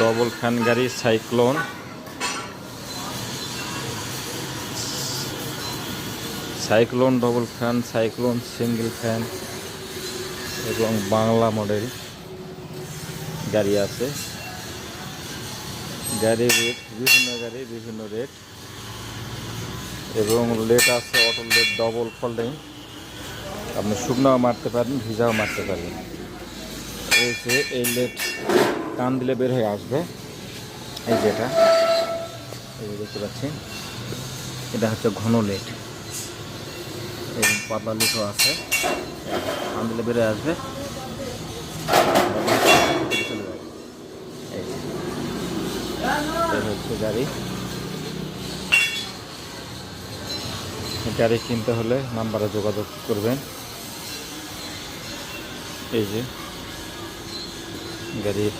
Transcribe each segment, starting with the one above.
Double fan গাড়ি cyclone, cyclone double fan, cyclone single fan এবং Bangla model গাড়ি আছে। গাড়ির রেট বিভিন্ন গাড়ি বিভিন্ন রেট এবং লেট আছে অটো লেট ডবল ফোল্ডিং, আপনি শুকনাও মারতে পারেন ভিজাও মারতে পারেন। এই যে এই লেট টান দিলে বের হয়ে আসবে, এই যেটা এই যে দেখতে পাচ্ছেন এটা হচ্ছে ঘন লেট এবং পাতলা লেটও আছে, টান দিলে বের হয়ে আসবে চলে যাবে। এই হচ্ছে গাড়ি। গাড়ি কিনতে হলে নাম্বারে যোগাযোগ করবেন। এই যে গাড়ির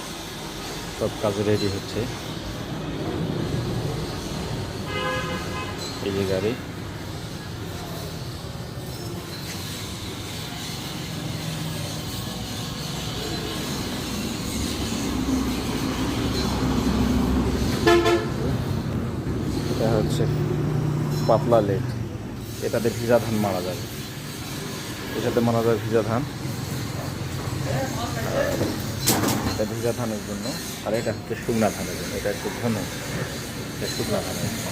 সব কাজে রেডি হচ্ছে, এই যে গাড়ি। এটা হচ্ছে পাতলা লেট, এটাতে ভিজা ধান মারা যাবে, এটাতে মারা যাবে ভিজা ধান, এটা ভিজা ধানের জন্য। আর এটা হচ্ছে শুকনা ধানের জন্য, এটা একটু ঘন, এটা শুকনা ধানের জন্য।